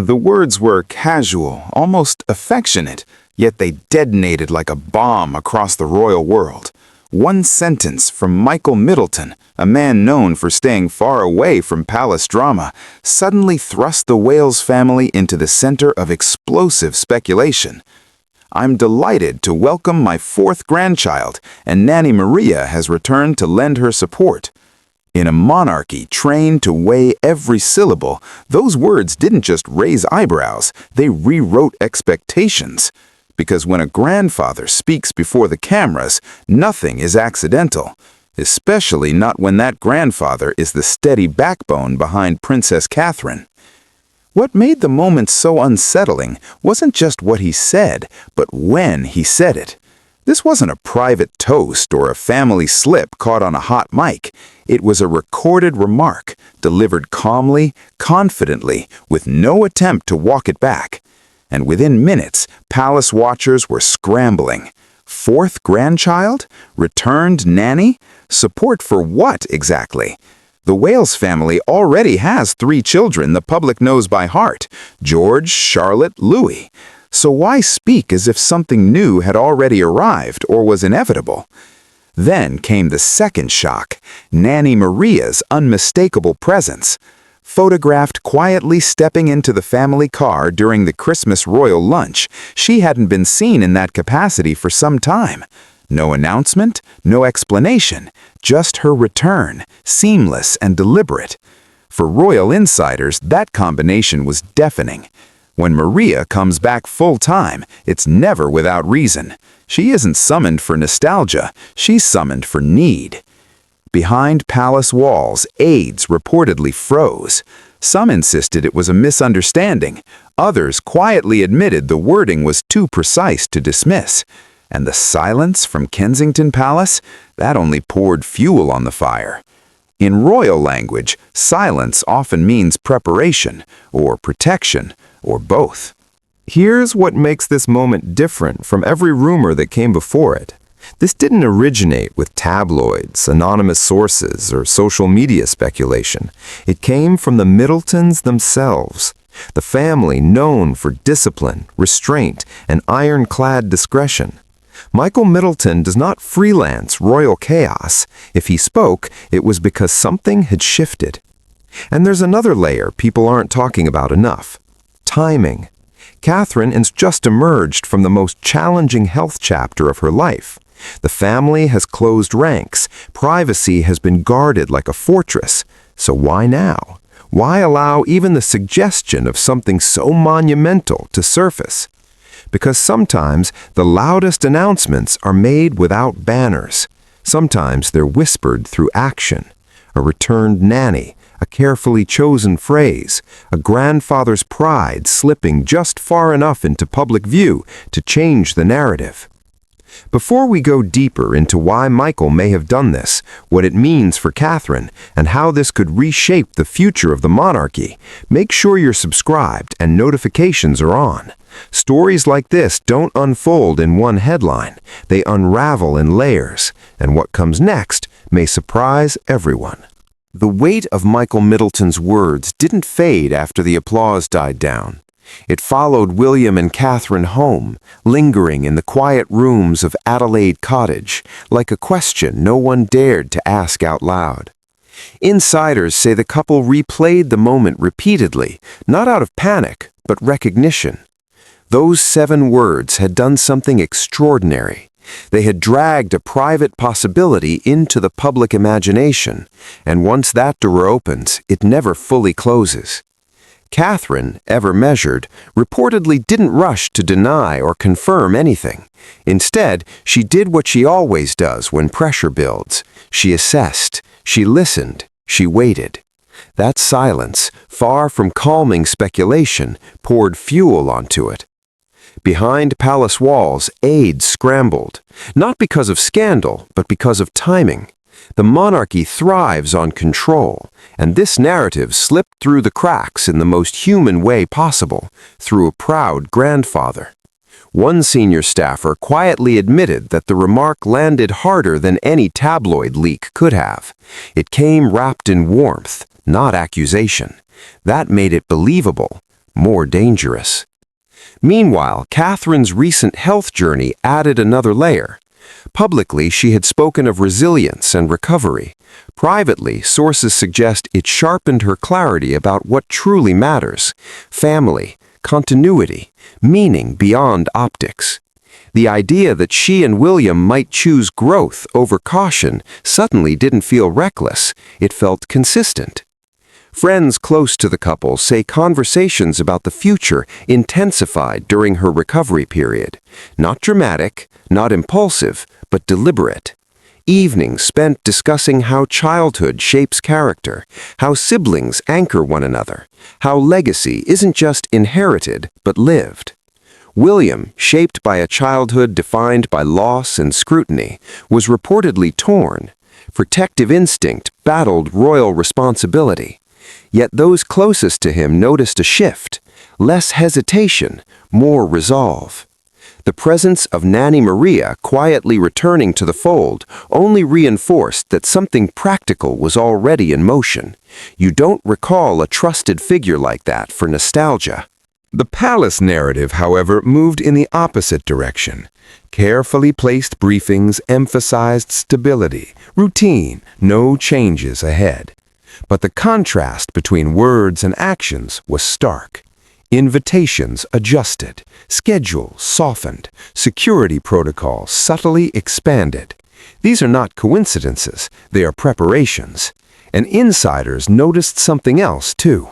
The words were casual, almost affectionate, yet they detonated like a bomb across the royal world. One sentence from Michael Middleton, a man known for staying far away from palace drama, suddenly thrust the Wales family into the center of explosive speculation. "I'm delighted to welcome my fourth grandchild, and Nanny Maria has returned to lend her support." In a monarchy trained to weigh every syllable, those words didn't just raise eyebrows, they rewrote expectations. Because when a grandfather speaks before the cameras, nothing is accidental, especially not when that grandfather is the steady backbone behind Princess Catherine. What made the moment so unsettling wasn't just what he said, but when he said it. This wasn't a private toast or a family slip caught on a hot mic. It was a recorded remark, delivered calmly, confidently, with no attempt to walk it back. And within minutes, palace watchers were scrambling. Fourth grandchild? Returned nanny? Support for what exactly? The Wales family already has 3 children the public knows by heart: George, Charlotte, Louis. So why speak as if something new had already arrived or was inevitable? Then came the second shock, Nanny Maria's unmistakable presence. Photographed quietly stepping into the family car during the Christmas royal lunch, she hadn't been seen in that capacity for some time. No announcement, no explanation, just her return, seamless and deliberate. For royal insiders, that combination was deafening. When Maria comes back full-time, it's never without reason. She isn't summoned for nostalgia, she's summoned for need. Behind palace walls, aides reportedly froze. Some insisted it was a misunderstanding. Others quietly admitted the wording was too precise to dismiss. And the silence from Kensington Palace? That only poured fuel on the fire. In royal language, silence often means preparation, or protection, or both. Here's what makes this moment different from every rumor that came before it. This didn't originate with tabloids, anonymous sources, or social media speculation. It came from the Middletons themselves, the family known for discipline, restraint, and ironclad discretion. Michael Middleton does not freelance royal chaos. If he spoke, it was because something had shifted. And there's another layer people aren't talking about enough: timing. Catherine has just emerged from the most challenging health chapter of her life. The family has closed ranks. Privacy has been guarded like a fortress. So why now? Why allow even the suggestion of something so monumental to surface? Because sometimes the loudest announcements are made without banners. Sometimes they're whispered through action. A returned nanny, a carefully chosen phrase, a grandfather's pride slipping just far enough into public view to change the narrative. Before we go deeper into why Michael may have done this, what it means for Catherine, and how this could reshape the future of the monarchy, make sure you're subscribed and notifications are on. Stories like this don't unfold in one headline. They unravel in layers, and what comes next may surprise everyone. The weight of Michael Middleton's words didn't fade after the applause died down. It followed William and Catherine home, lingering in the quiet rooms of Adelaide Cottage, like a question no one dared to ask out loud. Insiders say the couple replayed the moment repeatedly, not out of panic, but recognition. Those 7 words had done something extraordinary. They had dragged a private possibility into the public imagination, and once that door opens, it never fully closes. Catherine, ever measured, reportedly didn't rush to deny or confirm anything. Instead, she did what she always does when pressure builds. She assessed, she listened, she waited. That silence, far from calming speculation, poured fuel onto it. Behind palace walls, aides scrambled, not because of scandal, but because of timing. The monarchy thrives on control, and this narrative slipped through the cracks in the most human way possible, through a proud grandfather. One senior staffer quietly admitted that the remark landed harder than any tabloid leak could have. It came wrapped in warmth, not accusation. That made it believable. more dangerous. Meanwhile, Catherine's recent health journey added another layer. Publicly, she had spoken of resilience and recovery. Privately, sources suggest it sharpened her clarity about what truly matters: family, continuity, meaning beyond optics. The idea that she and William might choose growth over caution suddenly didn't feel reckless. It felt consistent. Friends close to the couple say conversations about the future intensified during her recovery period. Not dramatic, not impulsive, but deliberate. Evenings spent discussing how childhood shapes character, how siblings anchor one another, how legacy isn't just inherited, but lived. William, shaped by a childhood defined by loss and scrutiny, was reportedly torn. Protective instinct battled royal responsibility. Yet those closest to him noticed a shift, less hesitation, more resolve. The presence of Nanny Maria quietly returning to the fold only reinforced that something practical was already in motion. You don't recall a trusted figure like that for nostalgia. The palace narrative, however, moved in the opposite direction. Carefully placed briefings emphasized stability, routine, no changes ahead. But the contrast between words and actions was stark. Invitations adjusted, schedules softened, security protocols subtly expanded. These are not coincidences, they are preparations. And insiders noticed something else, too.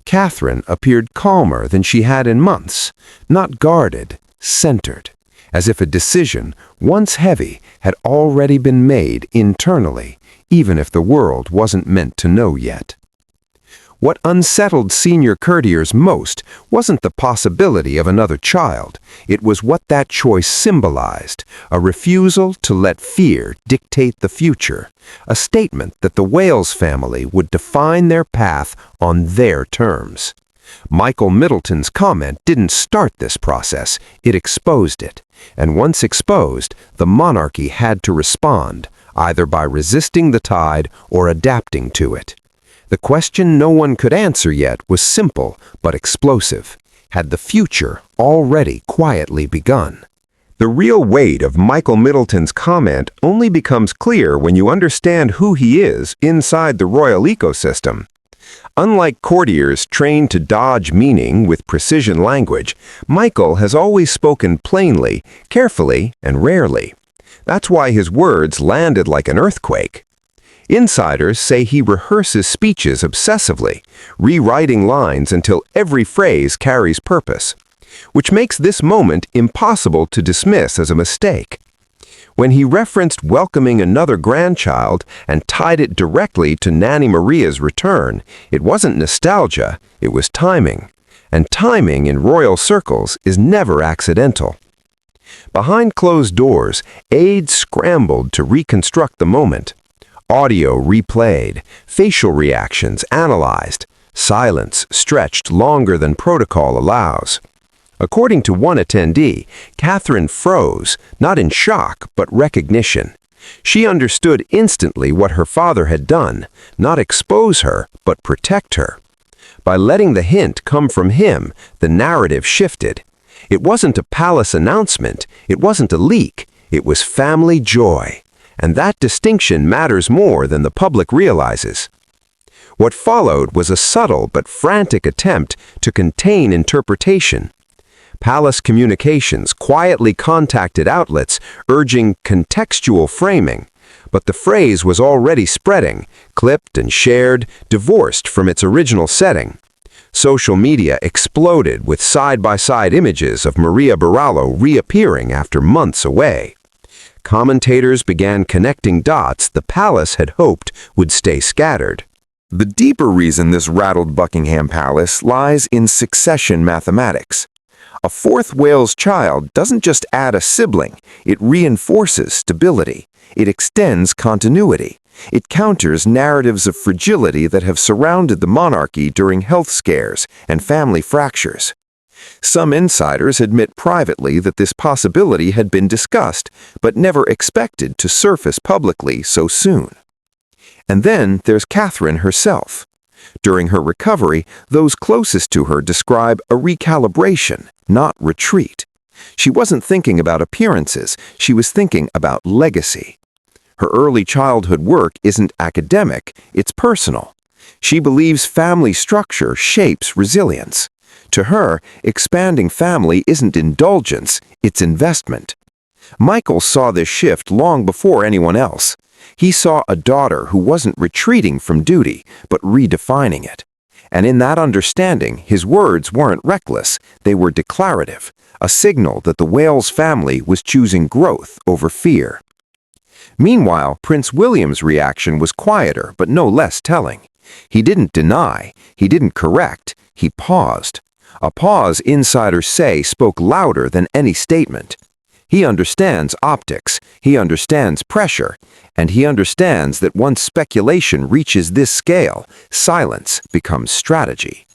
Catherine appeared calmer than she had in months, not guarded, centered, as if a decision, once heavy, had already been made internally, even if the world wasn't meant to know yet. What unsettled senior courtiers most wasn't the possibility of another child. It was what that choice symbolized, a refusal to let fear dictate the future, a statement that the Wales family would define their path on their terms. Michael Middleton's comment didn't start this process, it exposed it. And once exposed, the monarchy had to respond, either by resisting the tide or adapting to it. The question no one could answer yet was simple but explosive. Had the future already quietly begun? The real weight of Michael Middleton's comment only becomes clear when you understand who he is inside the royal ecosystem. Unlike courtiers trained to dodge meaning with precision language, Michael has always spoken plainly, carefully, and rarely. That's why his words landed like an earthquake. Insiders say he rehearses speeches obsessively, rewriting lines until every phrase carries purpose, which makes this moment impossible to dismiss as a mistake. When he referenced welcoming another grandchild and tied it directly to Nanny Maria's return, it wasn't nostalgia, it was timing. And timing in royal circles is never accidental. Behind closed doors, aides scrambled to reconstruct the moment. Audio replayed, facial reactions analyzed, silence stretched longer than protocol allows. According to one attendee, Catherine froze, not in shock, but recognition. She understood instantly what her father had done, not expose her, but protect her. By letting the hint come from him, the narrative shifted. It wasn't a palace announcement, it wasn't a leak, it was family joy. And that distinction matters more than the public realizes. What followed was a subtle but frantic attempt to contain interpretation. Palace communications quietly contacted outlets urging contextual framing, but the phrase was already spreading, clipped and shared, divorced from its original setting. Social media exploded with side-by-side images of Maria Barallo reappearing after months away. Commentators began connecting dots the palace had hoped would stay scattered. The deeper reason this rattled Buckingham Palace lies in succession mathematics. A fourth Wales child doesn't just add a sibling, it reinforces stability. It extends continuity. It counters narratives of fragility that have surrounded the monarchy during health scares and family fractures. Some insiders admit privately that this possibility had been discussed, but never expected to surface publicly so soon. And then there's Catherine herself. During her recovery, those closest to her describe a recalibration, not retreat. She wasn't thinking about appearances, she was thinking about legacy. Her early childhood work isn't academic, it's personal. She believes family structure shapes resilience. To her, expanding family isn't indulgence, it's investment. Michael saw this shift long before anyone else. He saw a daughter who wasn't retreating from duty, but redefining it. And in that understanding, his words weren't reckless, they were declarative, a signal that the Wales family was choosing growth over fear. Meanwhile, Prince William's reaction was quieter, but no less telling. He didn't deny, he didn't correct, he paused. A pause, insiders say, spoke louder than any statement. He understands optics, he understands pressure, and he understands that once speculation reaches this scale, silence becomes strategy.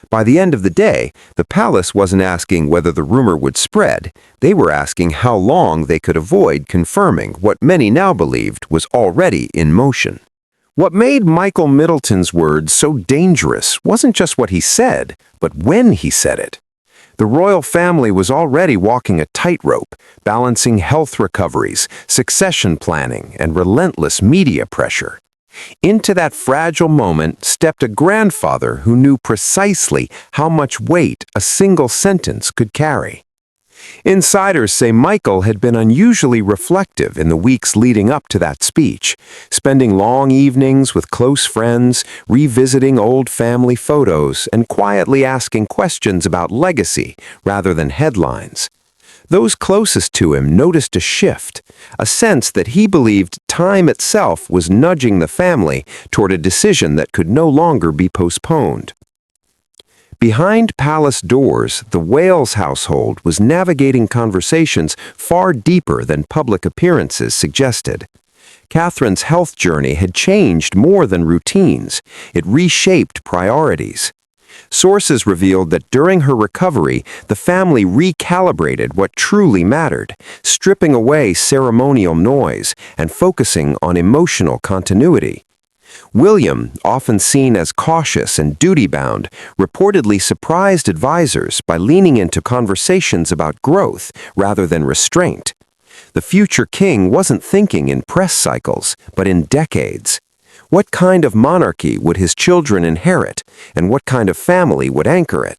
By the end of the day, the palace wasn't asking whether the rumor would spread, they were asking how long they could avoid confirming what many now believed was already in motion. What made Michael Middleton's words so dangerous wasn't just what he said, but when he said it. The royal family was already walking a tightrope, balancing health recoveries, succession planning, and relentless media pressure. Into that fragile moment stepped a grandfather who knew precisely how much weight a single sentence could carry. Insiders say Michael had been unusually reflective in the weeks leading up to that speech, spending long evenings with close friends, revisiting old family photos, and quietly asking questions about legacy rather than headlines. Those closest to him noticed a shift, a sense that he believed time itself was nudging the family toward a decision that could no longer be postponed. Behind palace doors, the Wales household was navigating conversations far deeper than public appearances suggested. Catherine's health journey had changed more than routines. It reshaped priorities. Sources revealed that during her recovery, the family recalibrated what truly mattered, stripping away ceremonial noise and focusing on emotional continuity. William, often seen as cautious and duty-bound, reportedly surprised advisors by leaning into conversations about growth rather than restraint. The future king wasn't thinking in press cycles, but in decades. What kind of monarchy would his children inherit, and what kind of family would anchor it?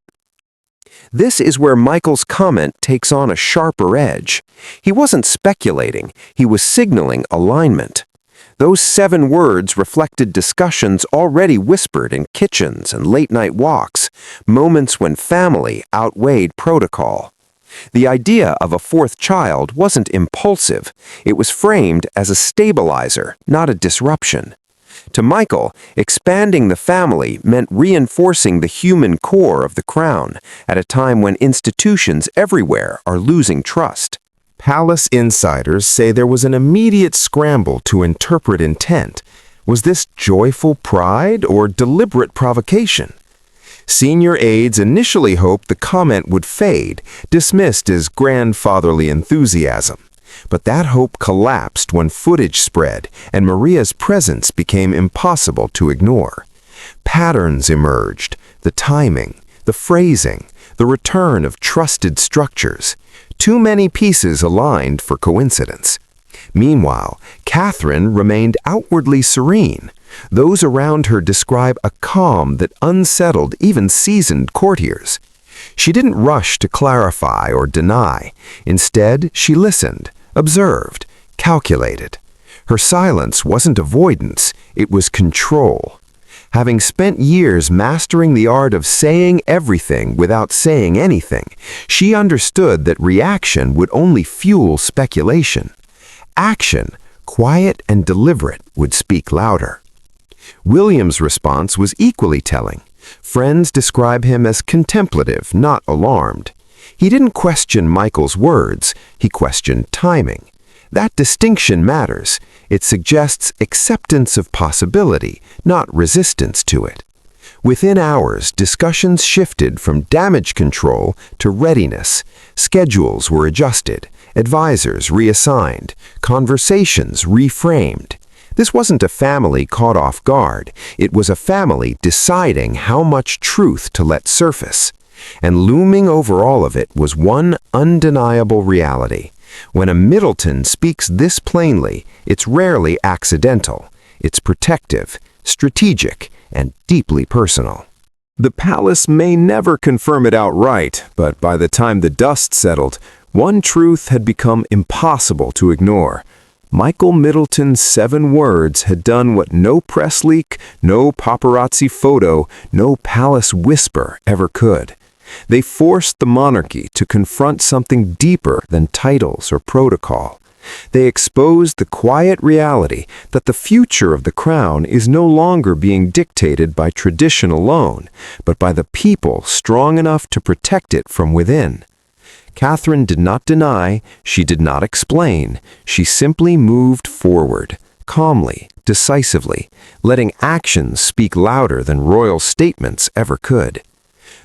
This is where Michael's comment takes on a sharper edge. He wasn't speculating, he was signaling alignment. Those 7 words reflected discussions already whispered in kitchens and late-night walks, moments when family outweighed protocol. The idea of a 4th child wasn't impulsive, it was framed as a stabilizer, not a disruption. To Michael, expanding the family meant reinforcing the human core of the crown at a time when institutions everywhere are losing trust. Palace insiders say there was an immediate scramble to interpret intent. Was this joyful pride or deliberate provocation? Senior aides initially hoped the comment would fade, dismissed as grandfatherly enthusiasm. But that hope collapsed when footage spread and Maria's presence became impossible to ignore. Patterns emerged, the timing, the phrasing, the return of trusted structures. Too many pieces aligned for coincidence. Meanwhile, Catherine remained outwardly serene. Those around her describe a calm that unsettled even seasoned courtiers. She didn't rush to clarify or deny. Instead, she listened, observed, calculated. Her silence wasn't avoidance, it was control. Having spent years mastering the art of saying everything without saying anything, she understood that reaction would only fuel speculation. Action, quiet and deliberate, would speak louder. William's response was equally telling. Friends describe him as contemplative, not alarmed. He didn't question Michael's words, he questioned timing. That distinction matters. It suggests acceptance of possibility, not resistance to it. Within hours, discussions shifted from damage control to readiness. Schedules were adjusted, advisors reassigned, conversations reframed. This wasn't a family caught off guard. It was a family deciding how much truth to let surface. And looming over all of it was one undeniable reality. When a Middleton speaks this plainly, it's rarely accidental. It's protective, strategic, and deeply personal. The palace may never confirm it outright, but by the time the dust settled, one truth had become impossible to ignore. Michael Middleton's 7 words had done what no press leak, no paparazzi photo, no palace whisper ever could. They forced the monarchy to confront something deeper than titles or protocol. They exposed the quiet reality that the future of the crown is no longer being dictated by tradition alone, but by the people strong enough to protect it from within. Catherine did not deny, she did not explain, she simply moved forward, calmly, decisively, letting actions speak louder than royal statements ever could.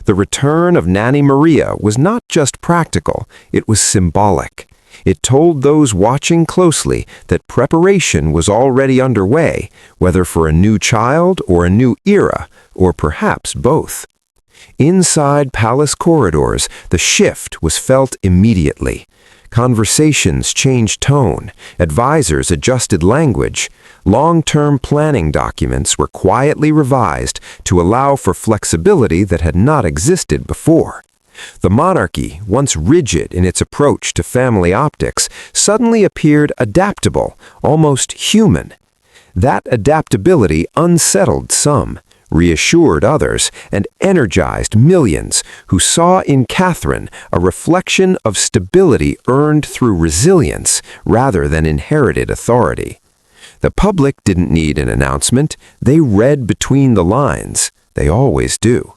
The return of Nanny Maria was not just practical, it was symbolic. It told those watching closely that preparation was already underway, whether for a new child or a new era, or perhaps both. Inside palace corridors, the shift was felt immediately. Conversations changed tone, advisors adjusted language, long-term planning documents were quietly revised to allow for flexibility that had not existed before. The monarchy, once rigid in its approach to family optics, suddenly appeared adaptable, almost human. That adaptability unsettled some, reassured others, and energized millions who saw in Catherine a reflection of stability earned through resilience rather than inherited authority. The public didn't need an announcement, they read between the lines. They always do.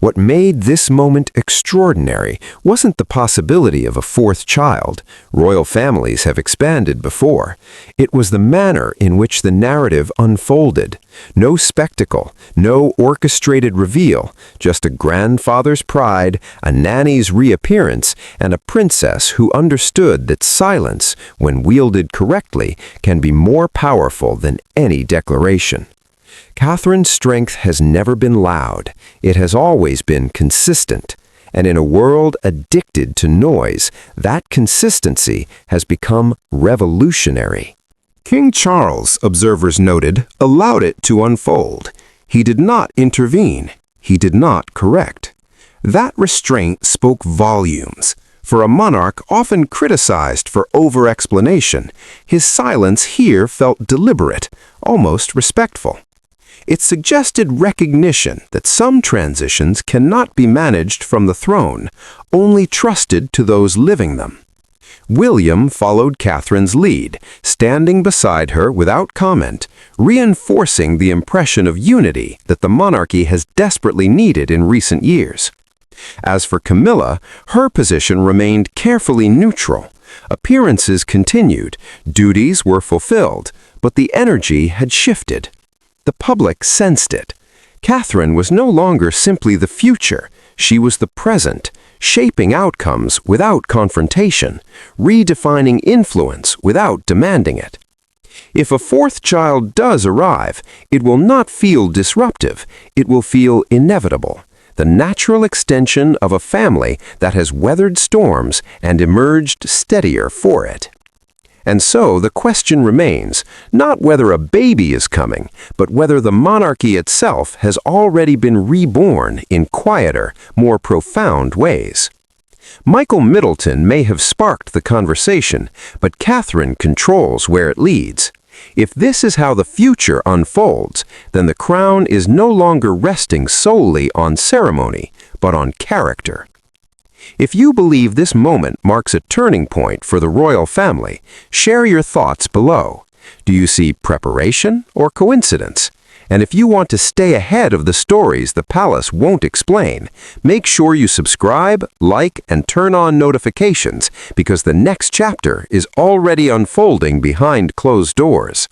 What made this moment extraordinary wasn't the possibility of a 4th child. Royal families have expanded before. It was the manner in which the narrative unfolded. No spectacle, no orchestrated reveal, just a grandfather's pride, a nanny's reappearance, and a princess who understood that silence, when wielded correctly, can be more powerful than any declaration. Catherine's strength has never been loud. It has always been consistent. And in a world addicted to noise, that consistency has become revolutionary. King Charles, observers noted, allowed it to unfold. He did not intervene. He did not correct. That restraint spoke volumes. For a monarch often criticized for over-explanation, his silence here felt deliberate, almost respectful. It suggested recognition that some transitions cannot be managed from the throne, only trusted to those living them. William followed Catherine's lead, standing beside her without comment, reinforcing the impression of unity that the monarchy has desperately needed in recent years. As for Camilla, her position remained carefully neutral. Appearances continued, duties were fulfilled, but the energy had shifted. The public sensed it. Catherine was no longer simply the future, she was the present, shaping outcomes without confrontation, redefining influence without demanding it. If a 4th child does arrive, it will not feel disruptive, it will feel inevitable, the natural extension of a family that has weathered storms and emerged steadier for it. And so the question remains, not whether a baby is coming, but whether the monarchy itself has already been reborn in quieter, more profound ways. Michael Middleton may have sparked the conversation, but Catherine controls where it leads. If this is how the future unfolds, then the crown is no longer resting solely on ceremony, but on character. If you believe this moment marks a turning point for the royal family, share your thoughts below. Do you see preparation or coincidence? And if you want to stay ahead of the stories the palace won't explain, make sure you subscribe, like, and turn on notifications because the next chapter is already unfolding behind closed doors.